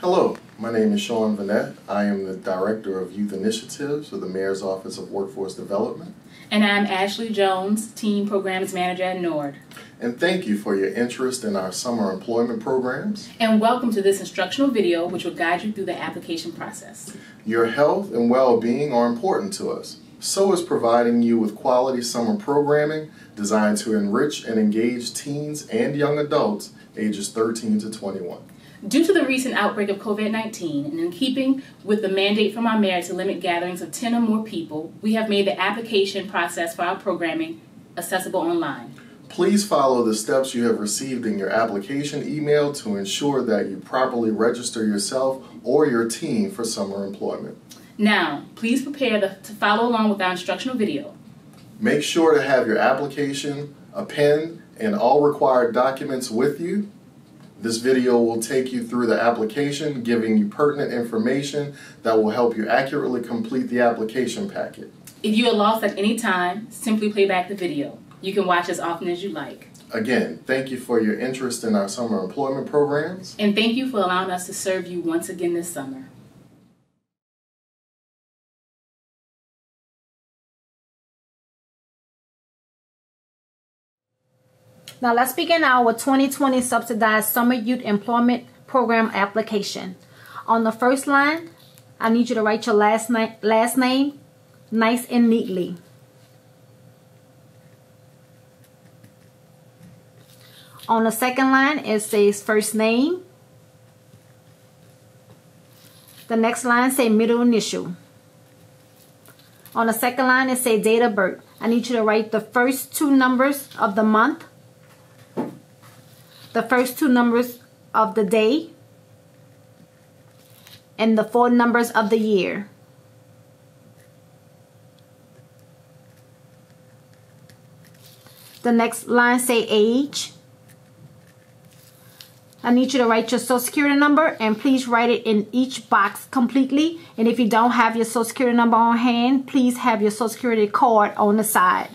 Hello, my name is Sean Vanette. I am the Director of Youth Initiatives with the Mayor's Office of Workforce Development. And I'm Ashley Jones, Team Programs Manager at NORD. And thank you for your interest in our summer employment programs. And welcome to this instructional video which will guide you through the application process. Your health and well-being are important to us. So is providing you with quality summer programming designed to enrich and engage teens and young adults ages 13 to 21. Due to the recent outbreak of COVID-19 and in keeping with the mandate from our mayor to limit gatherings of 10 or more people, we have made the application process for our programming accessible online. Please follow the steps you have received in your application email to ensure that you properly register yourself or your team for summer employment. Now, please prepare to follow along with our instructional video. Make sure to have your application, a pen, and all required documents with you. This video will take you through the application, giving you pertinent information that will help you accurately complete the application packet. If you are lost at any time, simply play back the video. You can watch as often as you like. Again, thank you for your interest in our summer employment programs. And thank you for allowing us to serve you once again this summer. Now let's begin our 2020 Subsidized Summer Youth Employment Program application. On the first line, I need you to write your last name nice and neatly. On the second line, it says first name. The next line say middle initial. On the second line, it say date of birth. I need you to write the first two numbers of the month, the first two numbers of the day, and the four numbers of the year. The next line say age. I need you to write your social security number, and please write it in each box completely. And if you don't have your social security number on hand, please have your social security card on the side.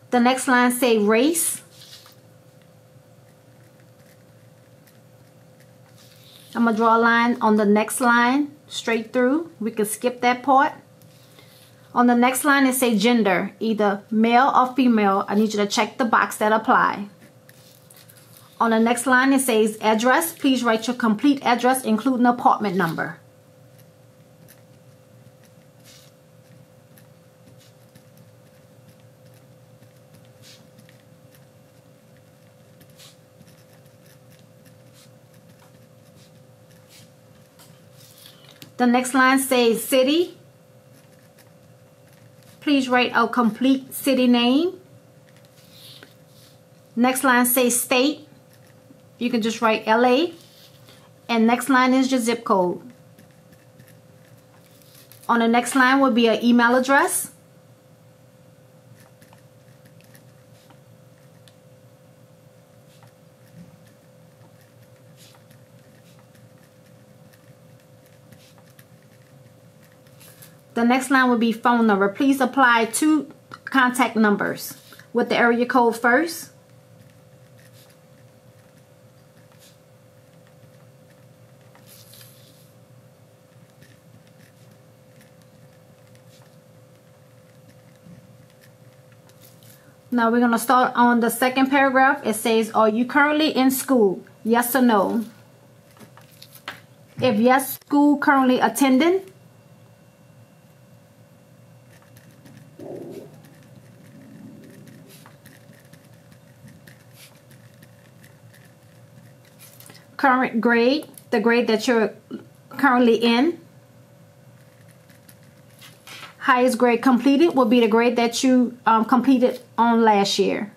The next line say race. I'm going to draw a line on the next line straight through. We can skip that part. On the next line it say gender, either male or female. I need you to check the box that apply. On the next line it says address. Please write your complete address including apartment number. The next line says city. Please write a complete city name. Next line says state. You can just write LA. And next line is your zip code. On the next line will be an email address. The next line will be phone number. Please apply 2 contact numbers with the area code first. Now we're going to start on the second paragraph. It says, are you currently in school? Yes or no? If yes, school currently attending. Current grade, the grade that you're currently in. Highest grade completed will be the grade that you completed on last year.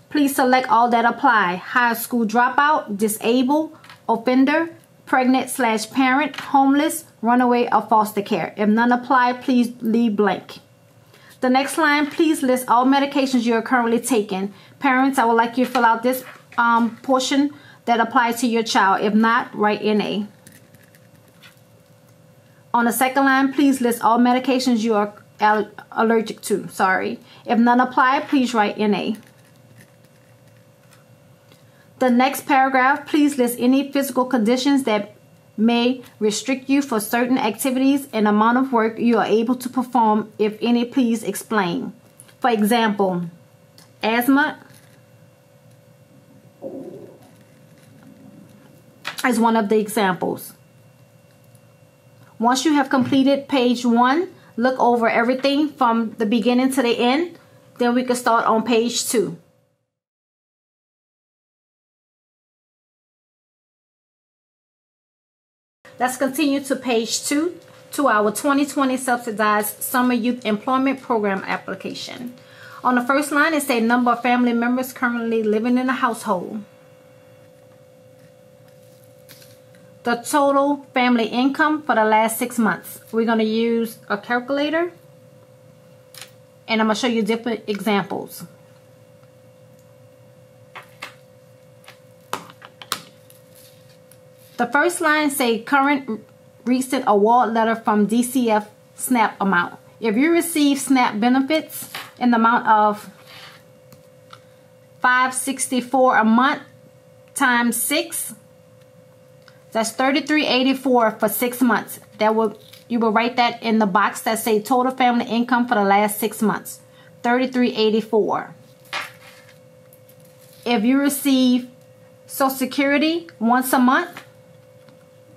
Please select all that apply. High school dropout, disabled, offender, pregnant/parent, homeless, runaway, or foster care. If none apply, please leave blank. The next line, please list all medications you are currently taking. Parents, I would like you to fill out this portion that applies to your child. If not, write NA. On the second line, please list all medications you are allergic to. Sorry. If none apply, please write NA. The next paragraph, please list any physical conditions that may restrict you for certain activities and amount of work you are able to perform. If any, please explain. For example, asthma is one of the examples. Once you have completed page 1, look over everything from the beginning to the end. Then we can start on page 2. Let's continue to page 2 to our 2020 subsidized summer youth employment program application. On the first line, it says number of family members currently living in the household. The total family income for the last 6 months. We're going to use a calculator, and I'm going to show you different examples. The first line say current recent award letter from DCF SNAP amount. If you receive SNAP benefits in the amount of $564 a month times 6, that's $33.84 for 6 months. You will write that in the box that say total family income for the last 6 months, $33.84. If you receive Social Security once a month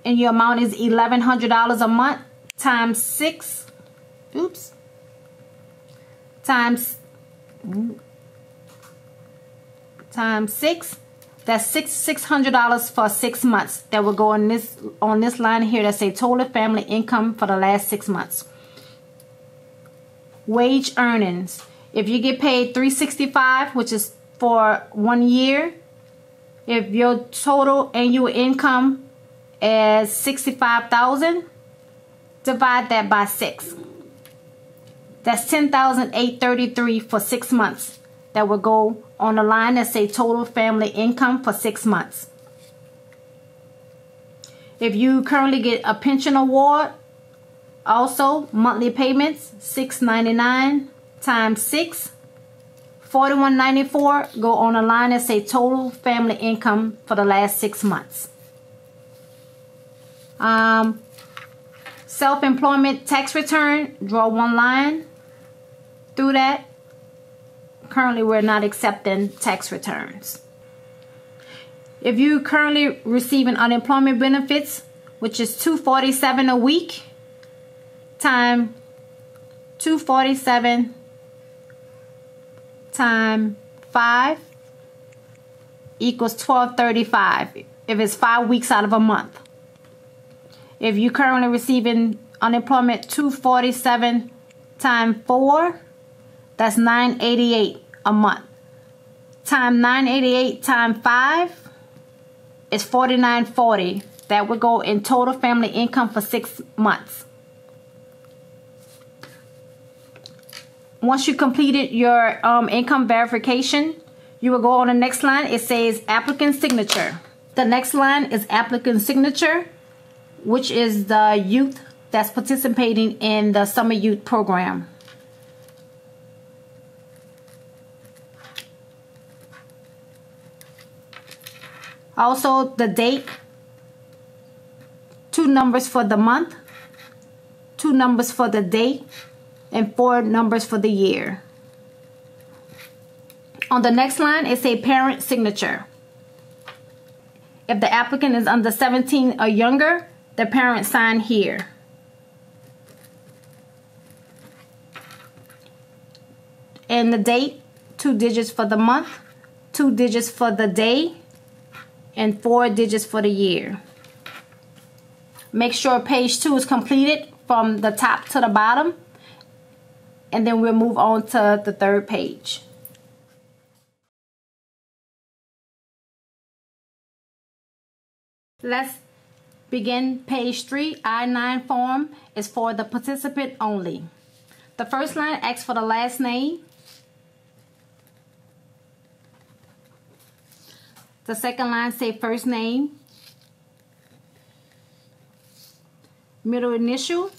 and your amount is $1,100 a month times 6, times 6, that's $600 for 6 months. That will go on this line here that say total family income for the last 6 months. Wage earnings. If you get paid $365, which is for 1 year, if your total annual income is $65,000, divide that by 6. That's $10,833 for 6 months. That will go on the line that say total family income for 6 months. If you currently get a pension award, also monthly payments, $699 times 6, $41.94, go on the line that say total family income for the last 6 months. Self-employment tax return, draw one line through that. Currently, we're not accepting tax returns. If you currently receiving unemployment benefits, which is $247 a week, time 247 times 5 equals $1235 if it's 5 weeks out of a month. If you're currently receiving unemployment, 247 times 4, that's $988 a month. Time 988 times 5 is $49.40. That would go in total family income for 6 months. Once you completed your income verification, you will go on the next line. It says applicant signature. The next line is applicant signature, which is the youth that's participating in the summer youth program. Also, the date, 2 numbers for the month, 2 numbers for the date, and 4 numbers for the year. On the next line, it's a parent signature. If the applicant is under 17 or younger, the parent sign here. And the date, 2 digits for the month, 2 digits for the day, and 4 digits for the year. Make sure page 2 is completed from the top to the bottom, and then we'll move on to the 3rd page. Let's begin page 3. I-9 form is for the participant only. The first line asks for the last name. The second line say first name. middle initial,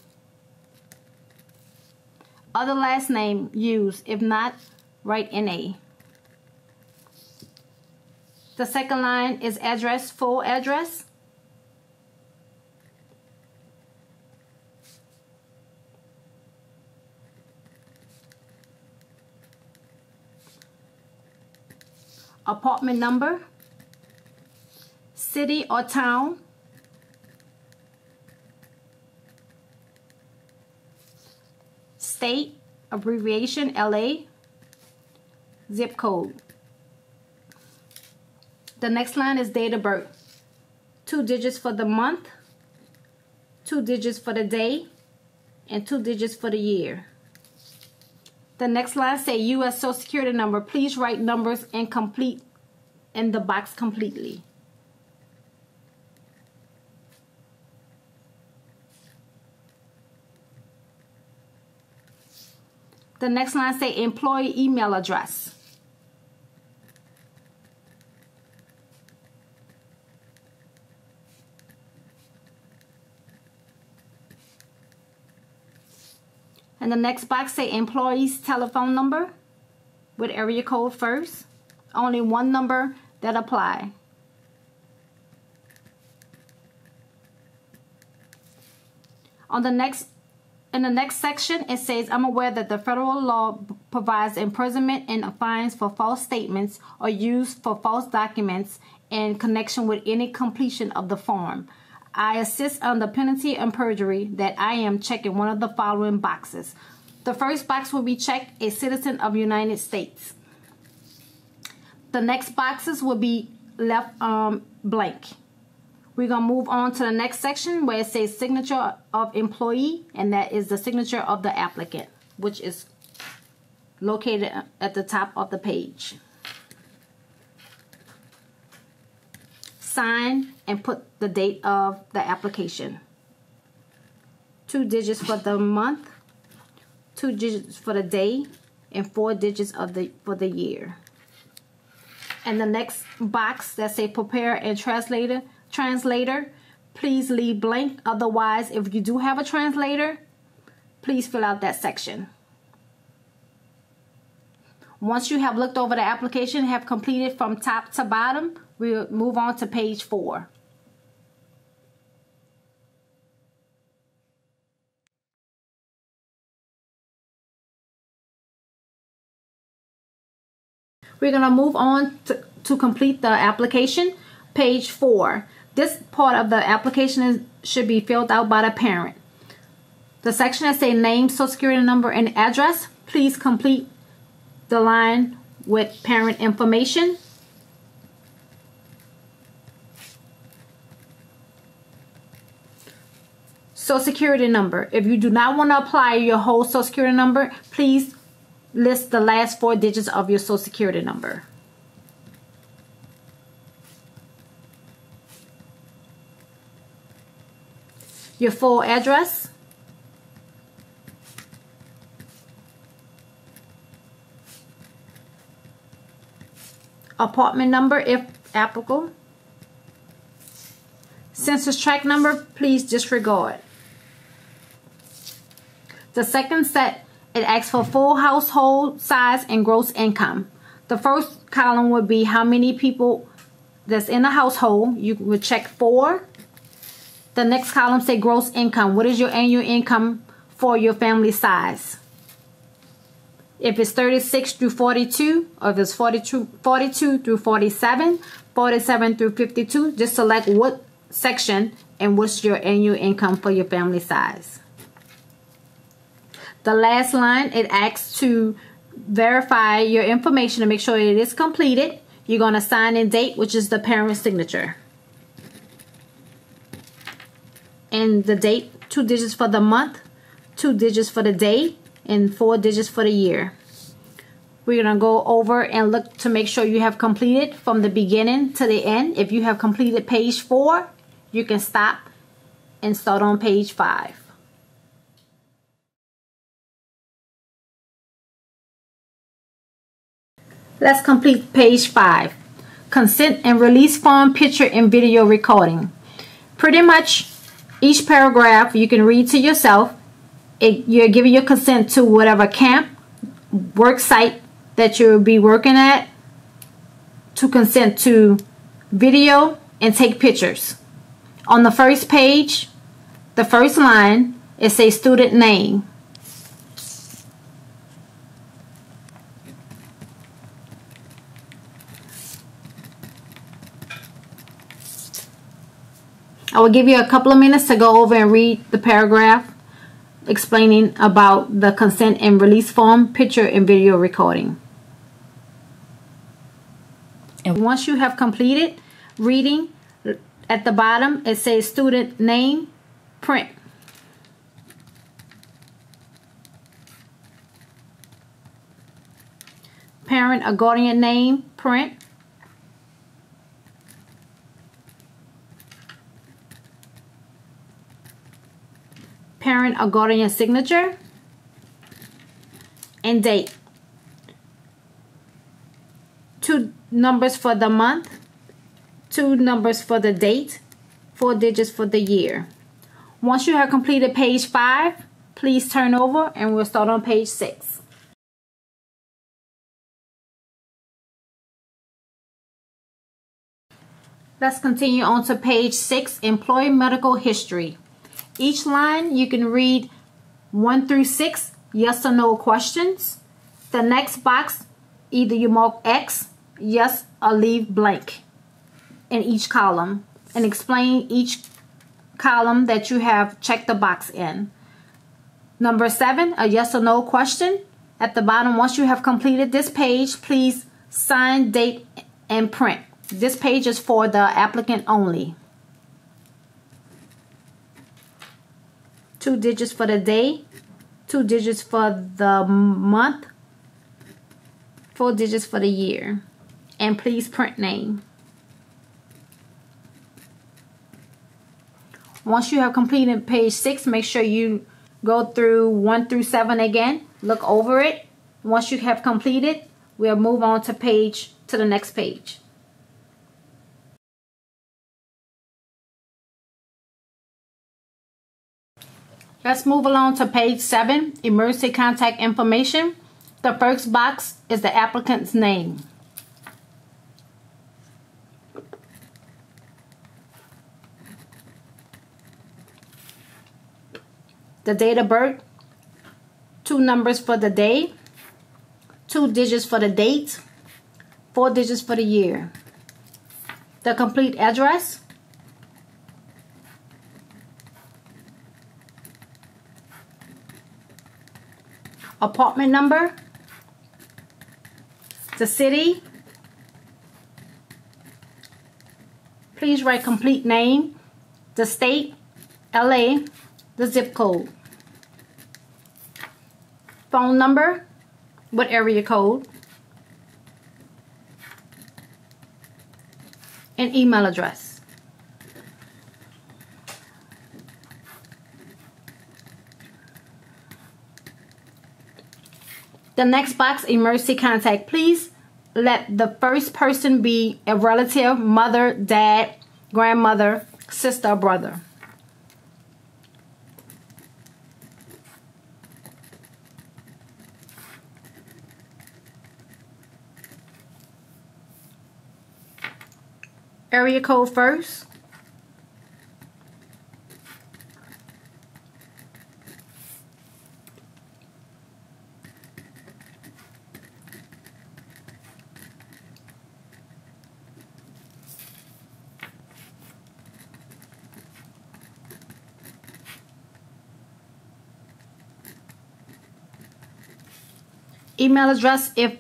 other last name used. If not, write NA. The second line is address, full address. Apartment number, city or town, state, abbreviation LA, zip code. The next line is date of birth. 2 digits for the month, 2 digits for the day, and 2 digits for the year. The next line say U.S. Social Security number. Please write numbers and complete in the box completely. The next line say employee email address. And the next box say employee's telephone number with area code first. Only one number that apply. In the next section, it says, I'm aware that the federal law provides imprisonment and fines for false statements or use for false documents in connection with any completion of the form. I assist on the penalty and perjury that I am checking one of the following boxes. The first box will be checked, a citizen of the United States. The next boxes will be left blank. We're going to move on to the next section where it says signature of employee, and that is the signature of the applicant, which is located at the top of the page. Sign and put the date of the application. 2 digits for the month, 2 digits for the day, and 4 digits for the year. And the next box that say prepare and translator, please leave blank. Otherwise, if you do have a translator, please fill out that section. Once you have looked over the application, have completed from top to bottom, we'll move on to page 4. We're going to move on to complete the application. Page 4. This part of the application should be filled out by the parent. The section that say name, social security number, and address, please complete the line with parent information. Social security number. If you do not want to apply your whole social security number, please list the last 4 digits of your social security number. Your full address. Apartment number if applicable. Census tract number, please disregard. The second set, it asks for full household size and gross income. The first column would be how many people that's in the household. You would check 4. The next column say gross income. What is your annual income for your family size? If it's 36 through 42, or if it's 42 through 47, 47 through 52, just select what section and what's your annual income for your family size. The last line, it asks to verify your information to make sure it is completed. You're going to sign in date, which is the parent's signature. And the date, 2 digits for the month, 2 digits for the day, and 4 digits for the year. We're going to go over and look to make sure you have completed from the beginning to the end. If you have completed page 4, you can stop and start on page 5. Let's complete page 5. Consent and release form, picture and video recording. Pretty much Each paragraph you can read to yourself. You're giving your consent to whatever camp, work site that you'll be working at, to consent to video and take pictures. On the first page, the first line, it says student name. I will give you a couple of minutes to go over and read the paragraph explaining about the consent and release form, picture and video recording. And once you have completed reading, at the bottom it says student name, print. Parent or guardian name, print. Parent or guardian signature and date. 2 numbers for the month, 2 numbers for the date, 4 digits for the year. Once you have completed page 5, please turn over and we'll start on page 6. Let's continue on to page 6, employee medical history. Each line you can read 1 through 6 yes or no questions. The next box, either you mark X, yes, or leave blank in each column, and explain each column that you have checked the box in. Number 7, a yes or no question. At the bottom, once you have completed this page, please sign, date, and print. This page is for the applicant only. 2 digits for the day, 2 digits for the month, 4 digits for the year, and please print name. Once you have completed page 6, make sure you go through 1 through 7 again, look over it. Once you have completed, we'll move on to the next page. Let's move along to page 7, emergency contact information. The first box is the applicant's name. The date of birth, 2 numbers for the day, 2 digits for the date, 4 digits for the year. The complete address, apartment number, the city. Please write complete name, the state, LA, the zip code. Phone number, what area code, and email address. The next box, emergency contact. Please let the first person be a relative, mother, dad, grandmother, sister, or brother. Area code first. Email address if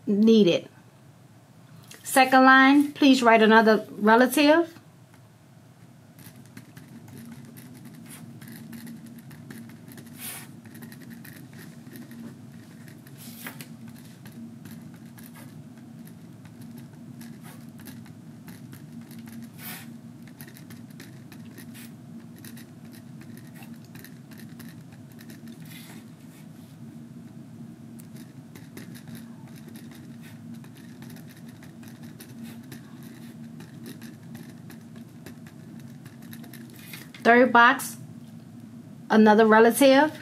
needed. Second line, please write another relative. Third box, another relative,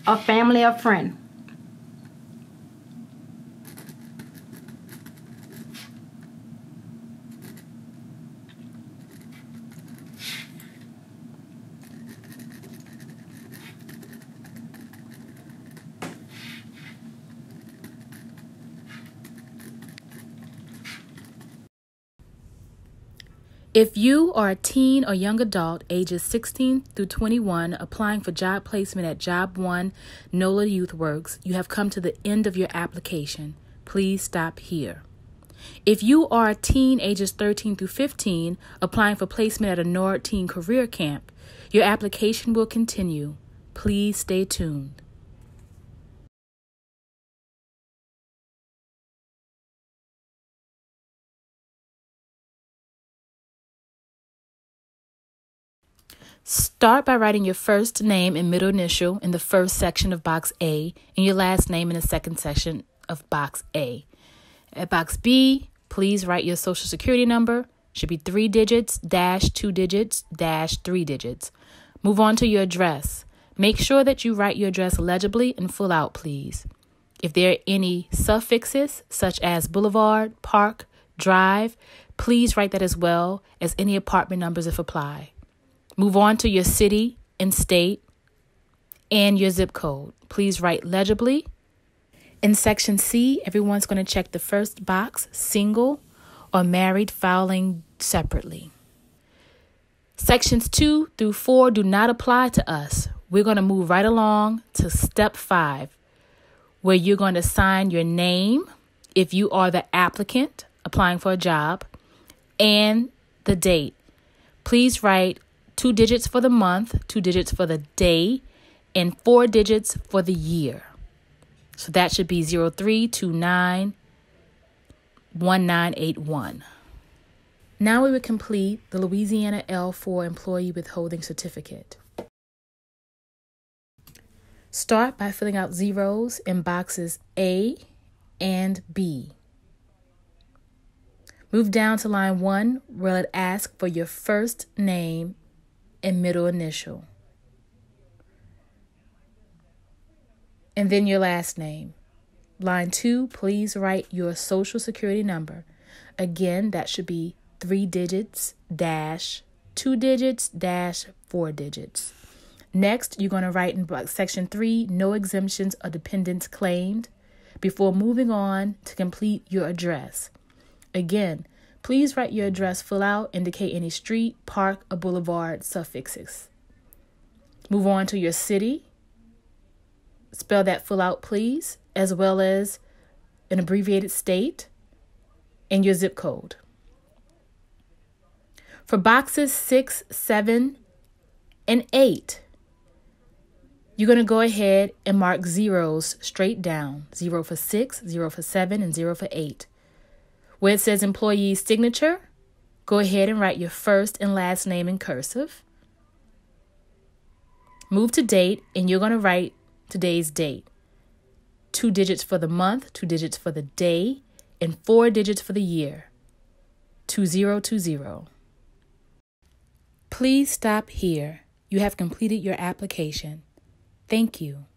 a family or friend. If you are a teen or young adult ages 16 through 21 applying for job placement at Job 1 NOLA Youth Works, you have come to the end of your application. Please stop here. If you are a teen ages 13 through 15 applying for placement at a NORD Teen Career Camp, your application will continue. Please stay tuned. Start by writing your first name and middle initial in the first section of box A and your last name in the second section of box A. At box B, please write your social security number. Should be 3 digits, dash 2 digits, dash 3 digits. Move on to your address. Make sure that you write your address legibly and full out, please. If there are any suffixes, such as boulevard, park, drive, please write that as well as any apartment numbers if apply. Move on to your city and state and your zip code. Please write legibly. In section C, everyone's going to check the first box, single or married, filing separately. Sections 2 through 4 do not apply to us. We're going to move right along to step 5, where you're going to sign your name if you are the applicant applying for a job and the date. Please write 2 digits for the month, 2 digits for the day, and 4 digits for the year. So that should be 03291981. Now we would complete the Louisiana L4 Employee Withholding Certificate. Start by filling out zeros in boxes A and B. Move down to line 1 where it asks for your first name and middle initial, and then your last name. Line 2, please write your social security number. Again, that should be 3 digits, dash 2 digits, dash 4 digits. Next, you're going to write in section 3, no exemptions or dependents claimed, before moving on to complete your address. Again, please write your address full out, indicate any street, park, or boulevard suffixes. Move on to your city. Spell that full out, please, as well as an abbreviated state and your zip code. For boxes 6, 7, and 8, you're going to go ahead and mark zeros straight down. 0 for 6, 0 for 7, and 0 for 8. Where it says employee's signature, go ahead and write your first and last name in cursive. Move to date, and you're going to write today's date. 2 digits for the month, 2 digits for the day, and 4 digits for the year. 2020. Please stop here. You have completed your application. Thank you.